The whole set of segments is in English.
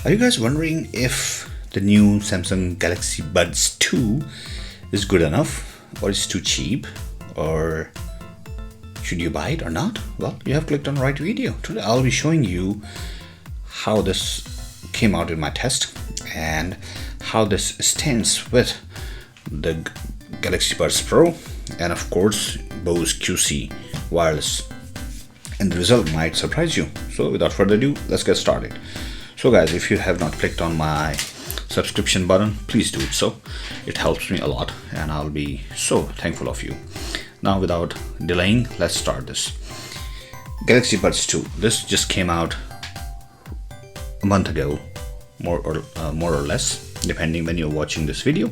Are you guys wondering if the new Samsung Galaxy Buds 2 is good enough, or is too cheap, or should you buy it or not? Well, you have clicked on the right video. Today I'll be showing you how this came out in my test and how this stands with the Galaxy Buds Pro and of course Bose QC wireless, and the result might surprise you. So without further ado, let's get started. So guys, if you have not clicked on my subscription button, please do it so. It helps me a lot and I'll be so thankful of you. Now without delaying, let's start this. Galaxy Buds 2, this just came out a month ago, more or less, depending when you're watching this video.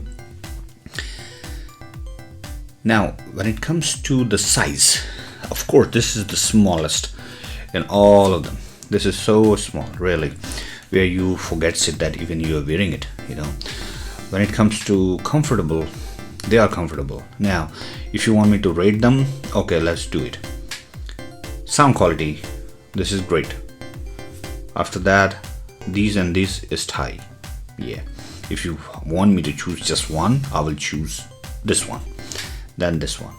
Now when it comes to the size, of course this is the smallest in all of them. This is so small, really, where you forget it that even you are wearing it, you know. When it comes to comfortable, they are comfortable. Now if you want me to rate them, okay, let's do it. Sound quality, this is great. After that, these and this is high. Yeah, if you want me to choose just one, I will choose this one, then this one.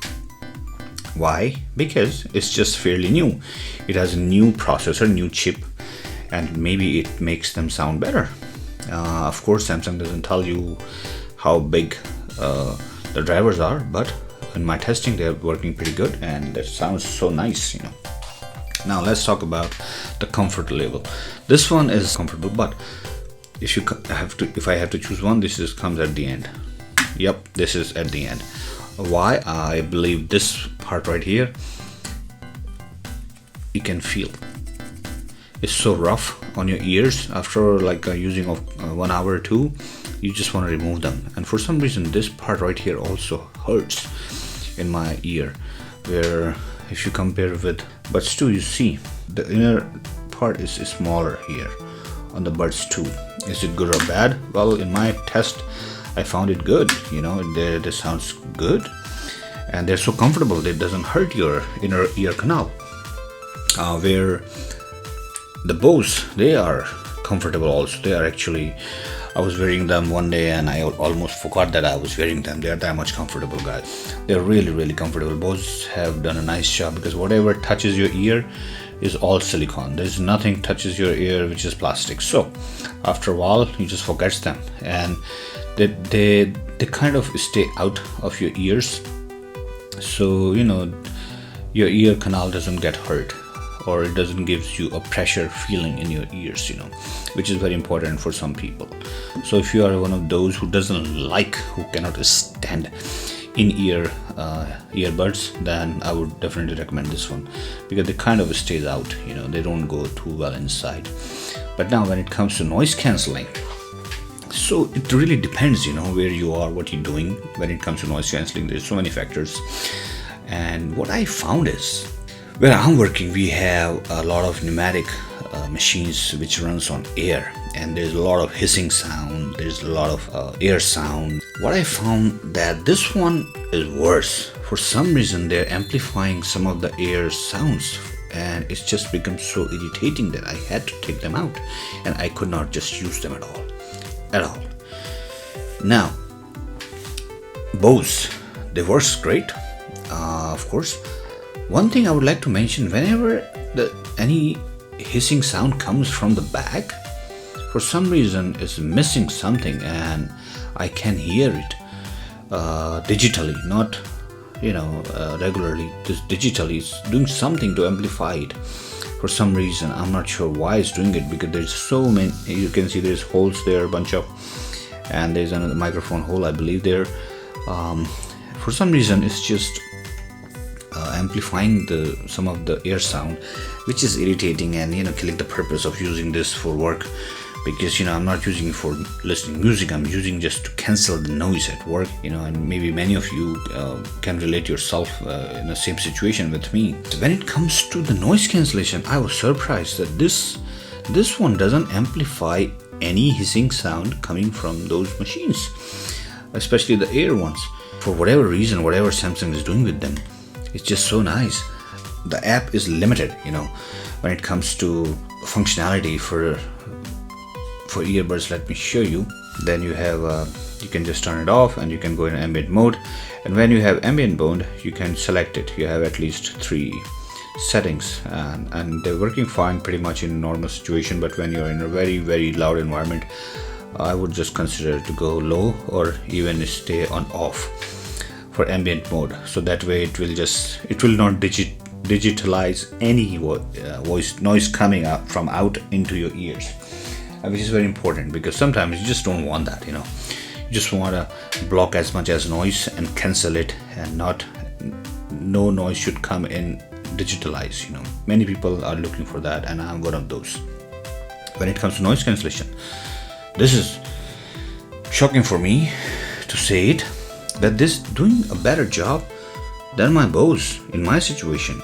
Why? Because it's just fairly new. It has a new processor, new chip, and maybe it makes them sound better. Of course Samsung doesn't tell you how big the drivers are, but in my testing they're working pretty good and it sounds so nice, you know. Now let's talk about the comfort level. This one is comfortable, but if I have to choose one, this comes at the end. Yep, this is at the end. Why? I believe this part right here, you can feel it's so rough on your ears. After like using of 1 hour or two, you just want to remove them, and for some reason this part right here also hurts in my ear, where if you compare with Buds 2, you see the inner part is smaller here on the Buds 2. Is it good or bad? Well, in my test I found it good, you know. They sounds good and they're so comfortable, it doesn't hurt your inner ear canal, where the Bose, they are comfortable also. They are actually, I was wearing them one day and I almost forgot that I was wearing them. They are that much comfortable, guys. They're really comfortable. Bose have done a nice job, because whatever touches your ear is all silicone. There's nothing touches your ear which is plastic. So after a while you just forget them, and they kind of stay out of your ears, so you know your ear canal doesn't get hurt, or it doesn't gives you a pressure feeling in your ears, you know, which is very important for some people. So if you are one of those who cannot stand in-ear earbuds, then I would definitely recommend this one, because they kind of stays out, you know, they don't go too well inside. But now when it comes to noise cancelling, so it really depends, you know, where you are, what you're doing. When it comes to noise cancelling, there's so many factors, and what I found is, where I'm working, we have a lot of pneumatic machines which runs on air, and there's a lot of hissing sound, there's a lot of air sound. What I found that this one is worse. For some reason they're amplifying some of the air sounds, and it's just become so irritating that I had to take them out, and I could not just use them at all. Now Bose, they works great. Of course, one thing I would like to mention, whenever any hissing sound comes from the back, for some reason it's missing something, and I can hear it digitally, not, you know, regularly. This digitally is doing something to amplify it. For some reason, I'm not sure why it's doing it, because there's so many, you can see there's holes there, a bunch of, and there's another microphone hole I believe there. For some reason it's just amplifying some of the air sound, which is irritating and, you know, killing the purpose of using this for work, because, you know, I'm not using it for listening music, I'm using just to cancel the noise at work, you know. And maybe many of you can relate yourself in the same situation with me. When it comes to the noise cancellation, I was surprised that this one doesn't amplify any hissing sound coming from those machines, especially the air ones. For whatever reason, whatever Samsung is doing with them, it's just so nice. The app is limited, you know, when it comes to functionality for for earbuds, let me show you. Then you have you can just turn it off and you can go in ambient mode, and when you have ambient mode you can select it. You have at least 3 settings, and they're working fine pretty much in normal situation, but when you're in a very loud environment, I would just consider to go low or even stay on off for ambient mode, so that way it will not digitalize any voice noise coming up from out into your ears, which is very important, because sometimes you just don't want that, you know. You just want to block as much as noise and cancel it, and no noise should come in digitalize, you know. Many people are looking for that, and I'm one of those. When it comes to noise cancellation, this is shocking for me to say it, that this doing a better job than my Bose in my situation.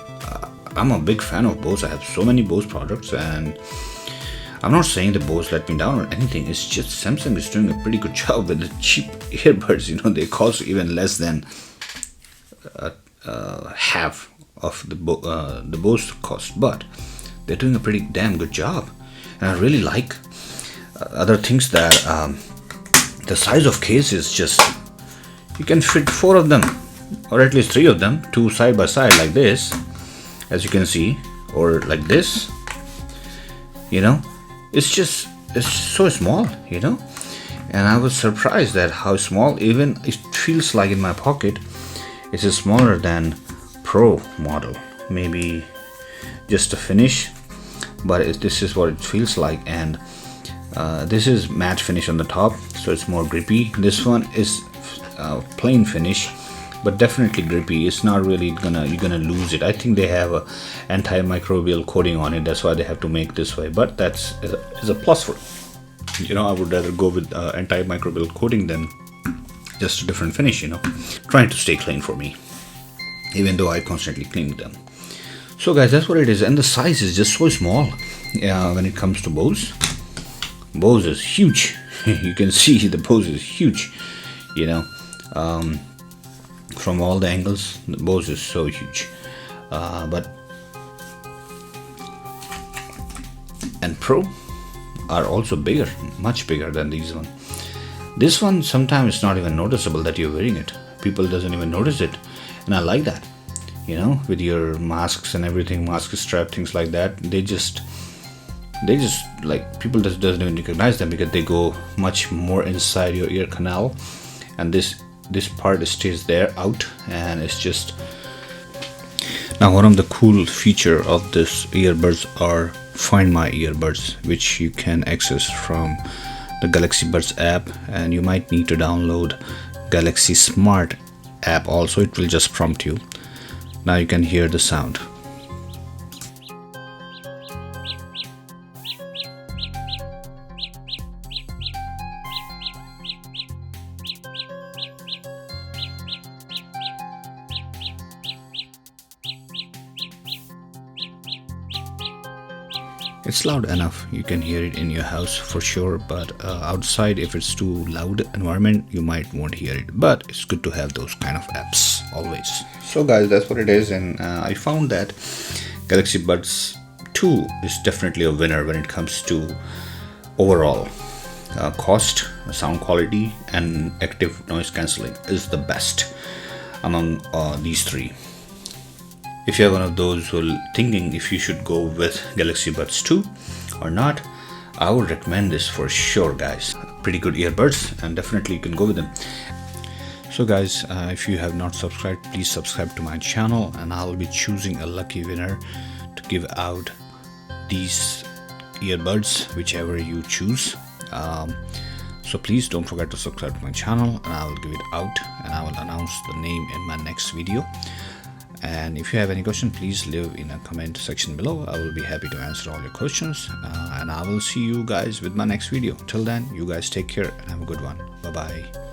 I'm a big fan of Bose. I have so many Bose products, and I'm not saying the Bose let me down or anything. It's just Samsung is doing a pretty good job with the cheap earbuds. You know, they cost even less than half of the Bose cost, but they're doing a pretty damn good job. And I really like other things that the size of case is just, you can fit 4 of them, or at least 3 of them, 2 side by side like this, as you can see, or like this, you know. It's so small, you know, and I was surprised at how small, even it feels like in my pocket. It's smaller than Pro model, maybe just a finish, but this is what it feels like. And this is matte finish on the top, so it's more grippy. This one is plain finish, but definitely grippy. It's not really you're gonna lose it. I think they have a antimicrobial coating on it, that's why they have to make this way, but that's is a plus for it. You know, I would rather go with antimicrobial coating than just a different finish, you know. Trying to stay clean for me, even though I constantly clean them. So guys, that's what it is, and the size is just so small. When it comes to Bose is huge. You can see the Bose is huge, you know. From all the angles, the Bose is so huge, and Pro are also bigger, much bigger than these one. This one sometimes it's not even noticeable that you're wearing it. People doesn't even notice it, and I like that, you know, with your masks and everything, mask strap, things like that. They just like, people doesn't even recognize them, because they go much more inside your ear canal, and this part stays there out, and it's just. Now, one of the cool feature of this earbuds are Find My Earbuds, which you can access from the Galaxy Buds app, and you might need to download Galaxy Smart app also. It will just prompt you. Now you can hear the sound. It's loud enough, you can hear it in your house for sure, but outside, if it's too loud environment, you might won't hear it. But it's good to have those kind of apps always. So guys, that's what it is, and I found that Galaxy Buds 2 is definitely a winner when it comes to overall cost, sound quality, and active noise cancelling is the best among these 3. If you're one of those who are thinking if you should go with Galaxy Buds 2 or not, I would recommend this for sure, guys. Pretty good earbuds, and definitely you can go with them. So guys, if you have not subscribed, please subscribe to my channel, and I'll be choosing a lucky winner to give out these earbuds, whichever you choose. So please don't forget to subscribe to my channel, and I will give it out, and I will announce the name in my next video. And if you have any question, please leave in a comment section below. I will be happy to answer all your questions, and I will see you guys with my next video. Till then, you guys take care and have a good one. Bye bye.